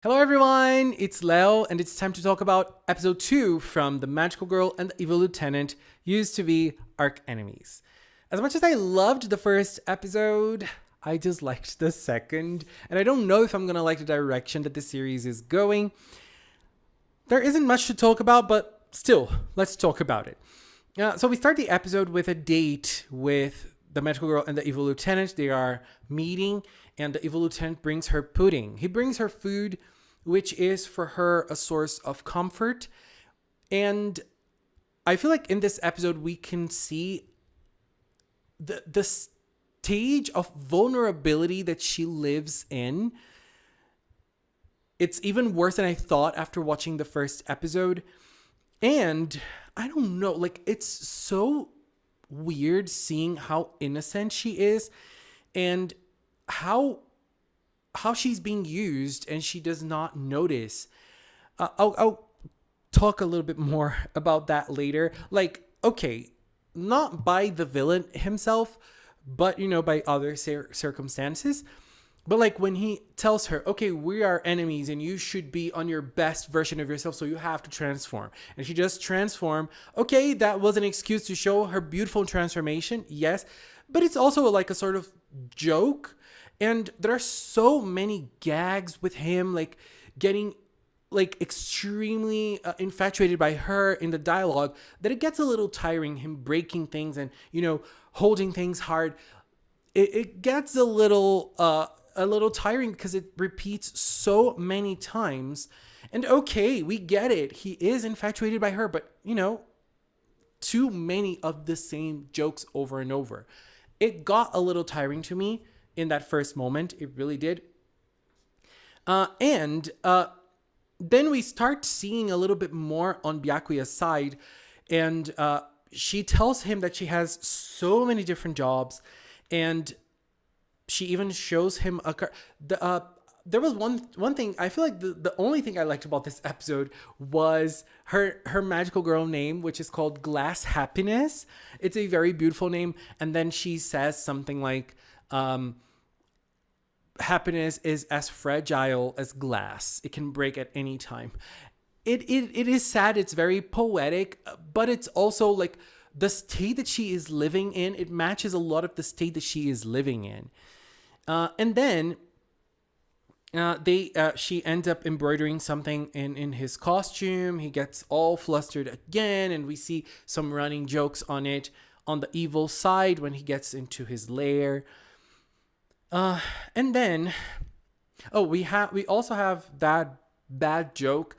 Hello everyone, it's Leo and it's time to talk about episode 2 from The Magical Girl and the Evil Lieutenant used to be ARCHENEMIES. As much as I loved the first episode, I disliked the second, and I don't know if I'm gonna like the direction that the series is going. There isn't much to talk about, but still, let's talk about it. So we start the episode with a date with the Magical Girl and the Evil Lieutenant. They are meeting, and the Evil Lieutenant brings her pudding. He brings her food, which is for her a source of comfort. And I feel like in this episode, we can see the stage of vulnerability that she lives in. It's even worse than I thought after watching the first episode. And I don't know, like, it's so weird seeing how innocent she is and how she's being used and she does not notice. I'll talk a little bit more about that later. Like, okay, not by the villain himself, but by other circumstances. But like when he tells her, okay, we are enemies and you should be on your best version of yourself, so you have to transform. And she just transformed. Okay, that was an excuse to show her beautiful transformation, yes. But it's also like a sort of joke. And there are so many gags with him, like getting like extremely infatuated by her in the dialogue, that it gets a little tiring, him breaking things and, holding things hard. It gets a little tiring because it repeats so many times. And okay, we get it. He is infatuated by her, but too many of the same jokes over and over. It got a little tiring to me in that first moment. It really did. And then we start seeing a little bit more on Byakuya's side. And she tells him that she has so many different jobs. And she even shows him a car. There was one thing. I feel like the only thing I liked about this episode was her magical girl name, which is called Glass Happiness. It's a very beautiful name. And then she says something like, happiness is as fragile as glass. It can break at any time. It is sad. It's very poetic, but it's also like the state that she is living in. It matches a lot of the state that she is living in. And then she ends up embroidering something in his costume. He gets all flustered again, and we see some running jokes on it on the evil side when he gets into his lair. And then, we also have that bad joke.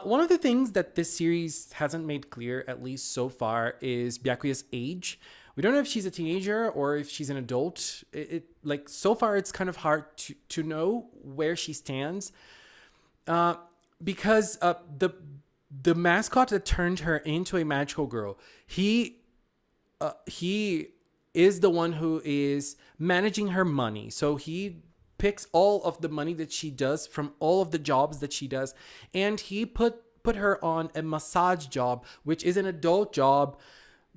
One of the things that this series hasn't made clear, at least so far, is Byakuya's age. We don't know if she's a teenager or if she's an adult. Like so far, it's kind of hard to know where she stands, because the mascot that turned her into a magical girl, he is the one who is managing her money. So he picks all of the money that she does from all of the jobs that she does, and he put her on a massage job, which is an adult job.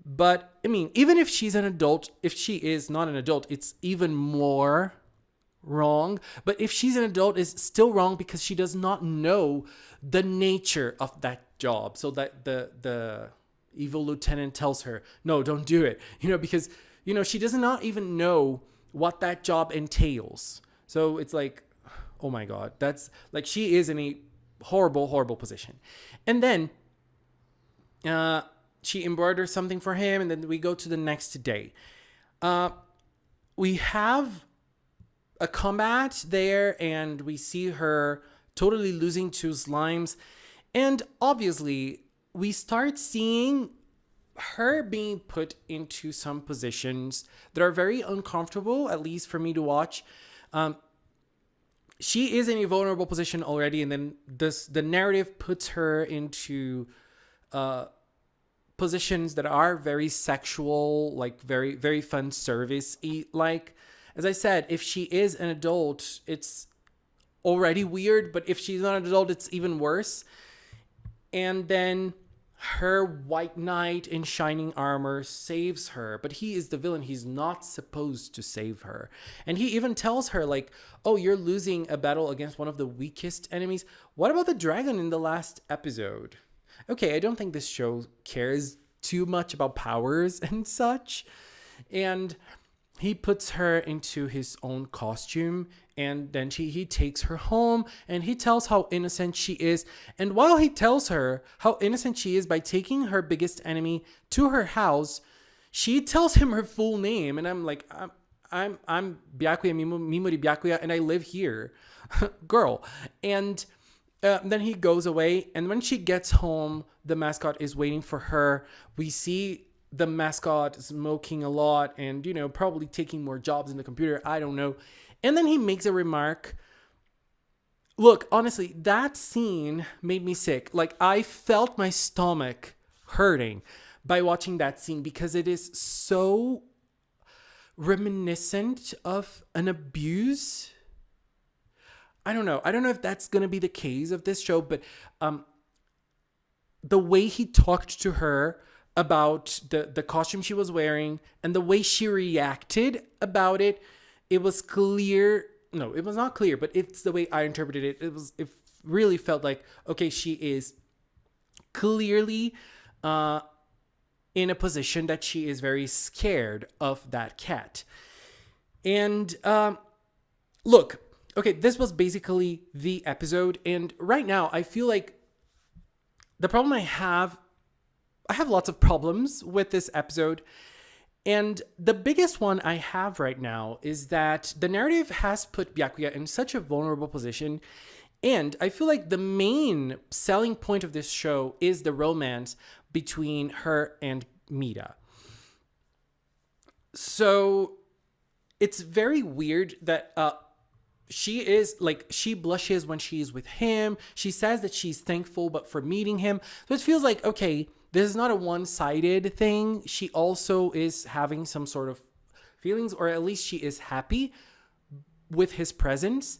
But I mean, even if she's an adult, if she is not an adult, it's even more wrong. But if she's an adult, it's still wrong because she does not know the nature of that job. So that the evil lieutenant tells her, no, don't do it. Because she does not even know what that job entails. So it's like, oh my God, that's like, she is in a horrible, horrible position. And then, she embroiders something for him, and then we go to the next day. We have a combat there, and we see her totally losing to slimes. And obviously, we start seeing her being put into some positions that are very uncomfortable, at least for me to watch. She is in a vulnerable position already, and then the narrative puts her into positions that are very sexual, like very, very fun service. Like, as I said, if she is an adult, it's already weird, but if she's not an adult, it's even worse. And then her white knight in shining armor saves her, but he is the villain. He's not supposed to save her. And he even tells her, like, oh, you're losing a battle against one of the weakest enemies. What about the dragon in the last episode? Okay, I don't think this show cares too much about powers and such. And he puts her into his own costume, and then he takes her home, and he tells how innocent she is. And while he tells her how innocent she is by taking her biggest enemy to her house, she tells him her full name. And I'm like, I'm Byakuya Mimori Byakuya, and I live here, girl. And then he goes away, and when she gets home, the mascot is waiting for her. We see the mascot smoking a lot and, you know, probably taking more jobs in the computer. I don't know. And then he makes a remark. Look, honestly, that scene made me sick. Like, I felt my stomach hurting by watching that scene because it is so reminiscent of an abuse. I don't know. I don't know if that's going to be the case of this show, but the way he talked to her about the costume she was wearing and the way she reacted about it, it was clear. No, it was not clear, but it's the way I interpreted it. It really felt like, okay, she is clearly in a position that she is very scared of that cat. And look, okay, this was basically the episode. And right now I feel like the problem I have lots of problems with this episode. And the biggest one I have right now is that the narrative has put Byakuya in such a vulnerable position. And I feel like the main selling point of this show is the romance between her and Mita. So it's very weird that she blushes when she's with him. She says that she's thankful, but for meeting him. So it feels like, okay, this is not a one-sided thing. She also is having some sort of feelings, or at least she is happy with his presence.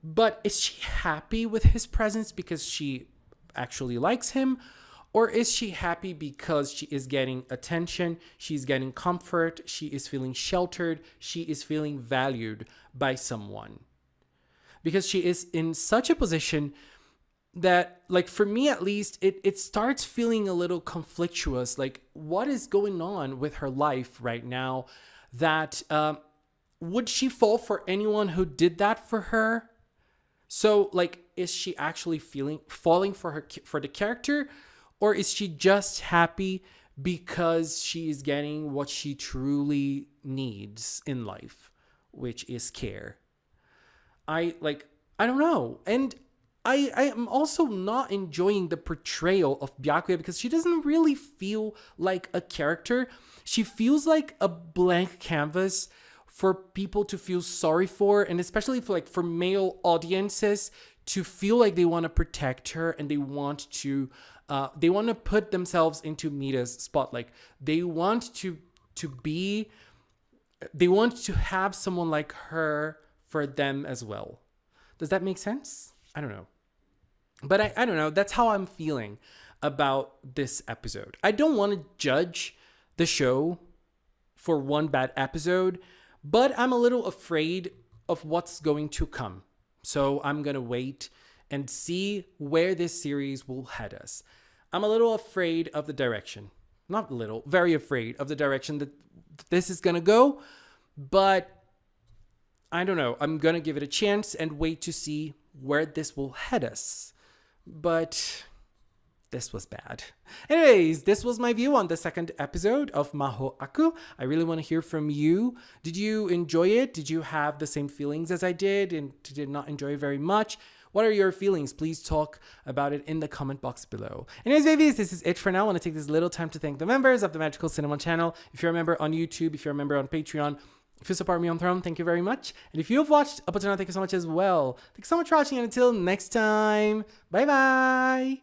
But is she happy with his presence because she actually likes him? Or is she happy because she is getting attention, she's getting comfort, she is feeling sheltered, she is feeling valued by someone? Because she is in such a position that, like, for me at least, it starts feeling a little conflictuous. Like, what is going on with her life right now? That would she fall for anyone who did that for her? So, like, is she actually falling for the character? Or is she just happy because she is getting what she truly needs in life, which is care? I don't know. And I am also not enjoying the portrayal of Byakuya because she doesn't really feel like a character. She feels like a blank canvas for people to feel sorry for, and especially for male audiences to feel like they want to protect her and they want to put themselves into Mita's spotlight. They want to have someone like her for them as well. Does that make sense? I don't know. But I don't know. That's how I'm feeling about this episode. I don't want to judge the show for one bad episode, but I'm a little afraid of what's going to come. So I'm going to wait and see where this series will head us. I'm a little afraid of the direction. Not little, very afraid of the direction that this is going to go. But I don't know. I'm going to give it a chance and wait to see where this will head us. But this was bad. Anyways, this was my view on the second episode of Maho Aku. I really want to hear from you. Did you enjoy it? Did you have the same feelings as I did and did not enjoy it very much? What are your feelings? Please talk about it in the comment box below. Anyways, babies, this is it for now. I want to take this little time to thank the members of the Magical Cinema channel. If you're a member on YouTube, if you're a member on Patreon, if you support me on Throne, thank you very much. And if you've watched up until now, thank you so much as well. Thank you so much for watching, and until next time, bye-bye.